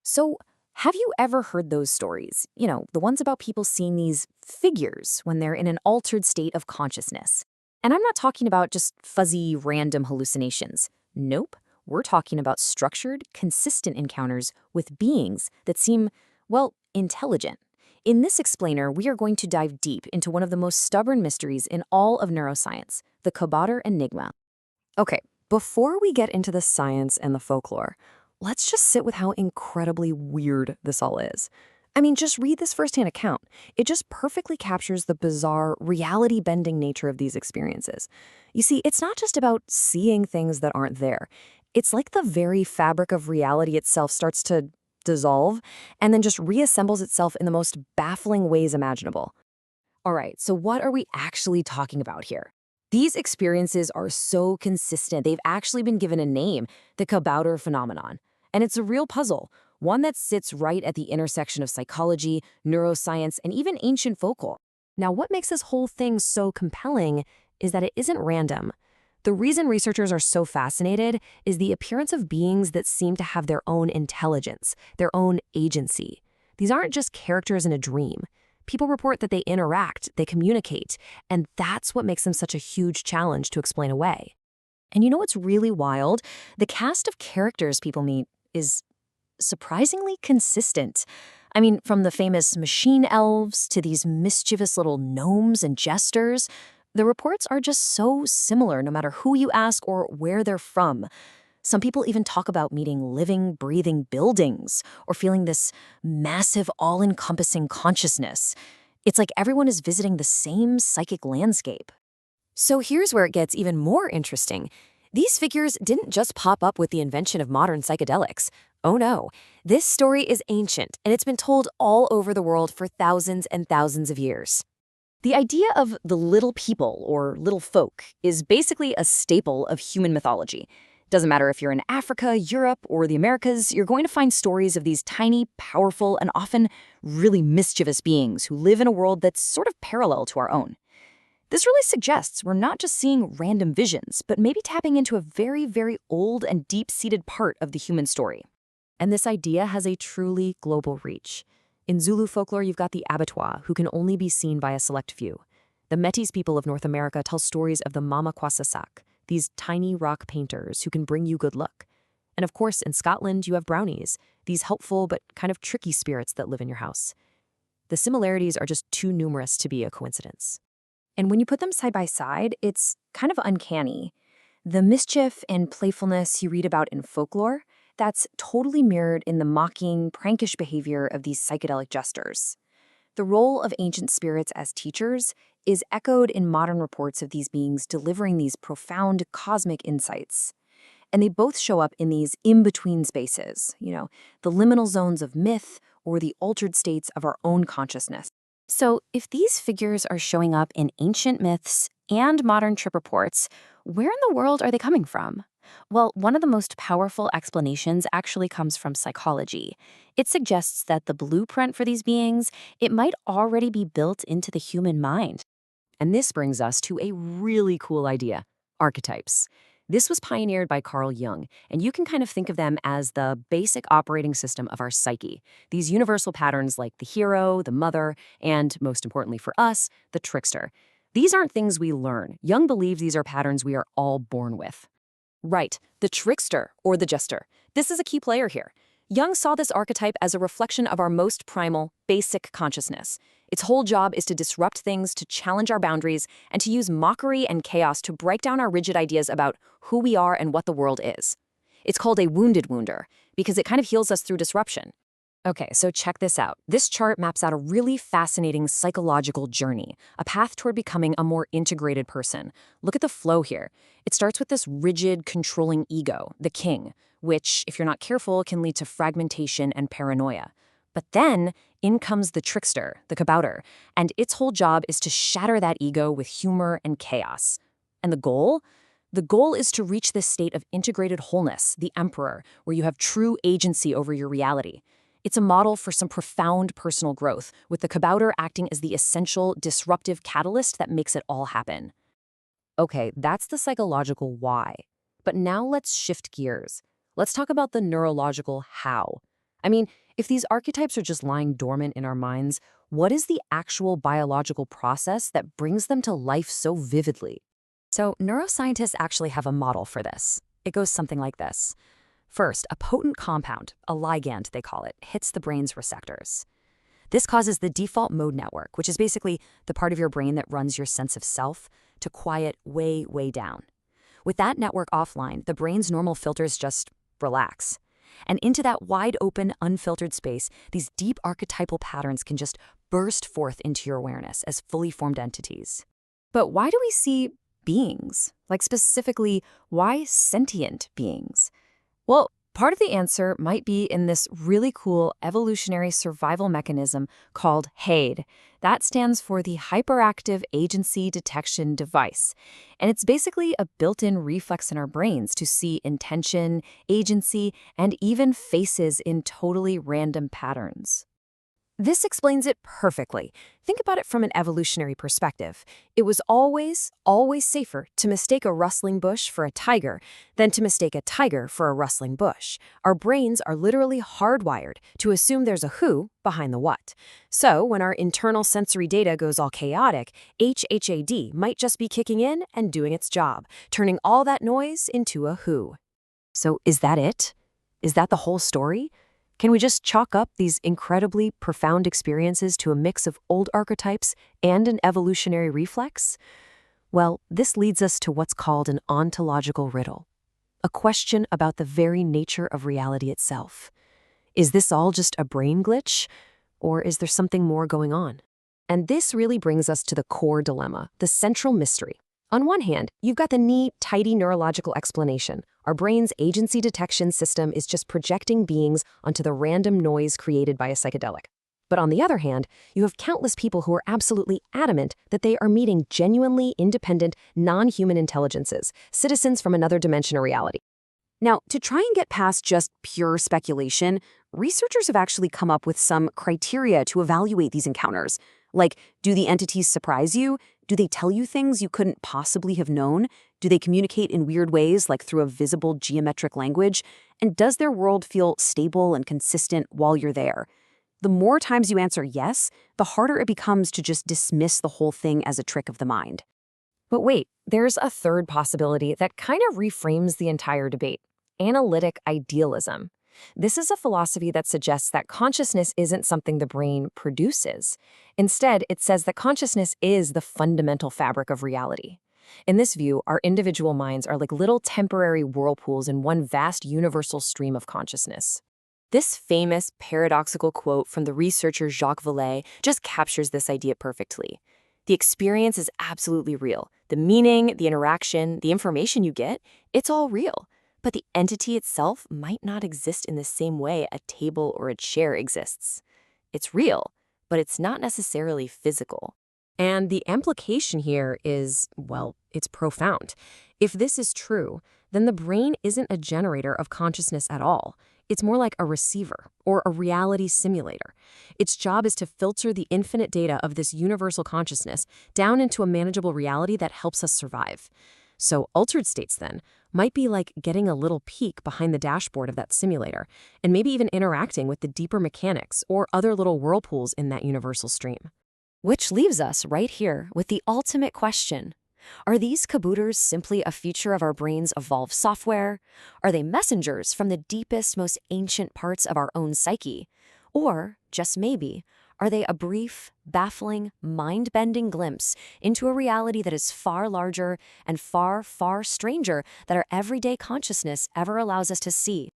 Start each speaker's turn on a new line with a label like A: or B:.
A: So, have you ever heard those stories? The ones about people seeing these figures when they're in an altered state of consciousness. And I'm not talking about just fuzzy, random hallucinations. Nope. We're talking about structured, consistent encounters with beings that seem, well, intelligent. In this explainer, we are going to dive deep into one of the most stubborn mysteries in all of neuroscience, the Kabouter Enigma. Okay, before we get into the science and the folklore, let's just sit with how incredibly weird this all is. I mean, just read this firsthand account. It just perfectly captures the bizarre, reality-bending nature of these experiences. You see, it's not just about seeing things that aren't there. It's like the very fabric of reality itself starts to dissolve and then just reassembles itself in the most baffling ways imaginable. All right, so what are we actually talking about here? These experiences are so consistent, they've actually been given a name, the Kabouter phenomenon. And it's a real puzzle, one that sits right at the intersection of psychology, neuroscience, and even ancient folklore. Now, what makes this whole thing so compelling is that it isn't random. The reason researchers are so fascinated is the appearance of beings that seem to have their own intelligence, their own agency. These aren't just characters in a dream. People report that they interact, they communicate, and that's what makes them such a huge challenge to explain away. And you know what's really wild? The cast of characters people meet is surprisingly consistent. I mean, from the famous machine elves to these mischievous little gnomes and jesters, the reports are just so similar no matter who you ask or where they're from. Some people even talk about meeting living, breathing buildings or feeling this massive, all-encompassing consciousness. It's like everyone is visiting the same psychic landscape. So here's where it gets even more interesting. These figures didn't just pop up with the invention of modern psychedelics. Oh no, this story is ancient, and it's been told all over the world for thousands and thousands of years. The idea of the little people, or little folk, is basically a staple of human mythology. Doesn't matter if you're in Africa, Europe, or the Americas, you're going to find stories of these tiny, powerful, and often really mischievous beings who live in a world that's sort of parallel to our own. This really suggests we're not just seeing random visions, but maybe tapping into a very, very old and deep-seated part of the human story. And this idea has a truly global reach. In Zulu folklore, you've got the abattoir, who can only be seen by a select few. The Metis people of North America tell stories of the Mama Kwasassak, these tiny rock painters who can bring you good luck. And of course, in Scotland, you have brownies, these helpful but kind of tricky spirits that live in your house. The similarities are just too numerous to be a coincidence. And when you put them side by side, it's kind of uncanny. The mischief and playfulness you read about in folklore, that's totally mirrored in the mocking, prankish behavior of these psychedelic jesters. The role of ancient spirits as teachers is echoed in modern reports of these beings delivering these profound cosmic insights. And they both show up in these in-between spaces, the liminal zones of myth or the altered states of our own consciousness. So if these figures are showing up in ancient myths and modern trip reports, where in the world are they coming from? Well, one of the most powerful explanations actually comes from psychology. It suggests that the blueprint for these beings, it might already be built into the human mind. And this brings us to a really cool idea, archetypes. This was pioneered by Carl Jung, and you can kind of think of them as the basic operating system of our psyche. These universal patterns like the hero, the mother, and most importantly for us, the trickster. These aren't things we learn. Jung believes these are patterns we are all born with. Right, the trickster, or the jester. This is a key player here. Jung saw this archetype as a reflection of our most primal, basic consciousness. Its whole job is to disrupt things, to challenge our boundaries, and to use mockery and chaos to break down our rigid ideas about who we are and what the world is. It's called a wounded wounder, because it kind of heals us through disruption. Okay, so check this out. This chart maps out a really fascinating psychological journey, a path toward becoming a more integrated person. Look at the flow here. It starts with this rigid, controlling ego, the king, which, if you're not careful, can lead to fragmentation and paranoia. But then, in comes the trickster, the kabouter, and its whole job is to shatter that ego with humor and chaos. And the goal? The goal is to reach this state of integrated wholeness, the emperor, where you have true agency over your reality. It's a model for some profound personal growth, with the kabouter acting as the essential, disruptive catalyst that makes it all happen. Okay, that's the psychological why. But now let's shift gears. Let's talk about the neurological how. I mean, if these archetypes are just lying dormant in our minds, what is the actual biological process that brings them to life so vividly? So, neuroscientists actually have a model for this. It goes something like this. First, a potent compound, a ligand they call it, hits the brain's receptors. This causes the default mode network, which is basically the part of your brain that runs your sense of self, to quiet way, way down. With that network offline, the brain's normal filters just relax. And into that wide open, unfiltered space, these deep archetypal patterns can just burst forth into your awareness as fully formed entities. But why do we see beings? Like specifically, why sentient beings? Well, part of the answer might be in this really cool evolutionary survival mechanism called HADE. That stands for the Hyperactive Agency Detection Device. And it's basically a built-in reflex in our brains to see intention, agency, and even faces in totally random patterns. This explains it perfectly. Think about it from an evolutionary perspective. It was always, always safer to mistake a rustling bush for a tiger than to mistake a tiger for a rustling bush. Our brains are literally hardwired to assume there's a who behind the what. So when our internal sensory data goes all chaotic, HHAD might just be kicking in and doing its job, turning all that noise into a who. So is that it? Is that the whole story? Can we just chalk up these incredibly profound experiences to a mix of old archetypes and an evolutionary reflex? Well, this leads us to what's called an ontological riddle, a question about the very nature of reality itself. Is this all just a brain glitch, or is there something more going on? And this really brings us to the core dilemma, the central mystery. On one hand, you've got the neat, tidy neurological explanation. Our brain's agency detection system is just projecting beings onto the random noise created by a psychedelic. But on the other hand, you have countless people who are absolutely adamant that they are meeting genuinely independent, non-human intelligences, citizens from another dimension or reality. Now, to try and get past just pure speculation, researchers have actually come up with some criteria to evaluate these encounters. Like, do the entities surprise you? Do they tell you things you couldn't possibly have known? Do they communicate in weird ways, like through a visible geometric language? And does their world feel stable and consistent while you're there? The more times you answer yes, the harder it becomes to just dismiss the whole thing as a trick of the mind. But wait, there's a third possibility that kind of reframes the entire debate: analytic idealism. This is a philosophy that suggests that consciousness isn't something the brain produces. Instead, it says that consciousness is the fundamental fabric of reality. In this view, our individual minds are like little temporary whirlpools in one vast universal stream of consciousness. This famous paradoxical quote from the researcher Jacques Vallée just captures this idea perfectly. The experience is absolutely real. The meaning, the interaction, the information you get, it's all real. But the entity itself might not exist in the same way a table or a chair exists. It's real, but it's not necessarily physical. And the implication here is, well, it's profound. If this is true, then the brain isn't a generator of consciousness at all. It's more like a receiver or a reality simulator. Its job is to filter the infinite data of this universal consciousness down into a manageable reality that helps us survive. So altered states, then, might be like getting a little peek behind the dashboard of that simulator, and maybe even interacting with the deeper mechanics or other little whirlpools in that universal stream. Which leaves us right here with the ultimate question. Are these kabouters simply a feature of our brain's evolved software? Are they messengers from the deepest, most ancient parts of our own psyche? Or, just maybe, are they a brief, baffling, mind-bending glimpse into a reality that is far larger and far, far stranger than our everyday consciousness ever allows us to see?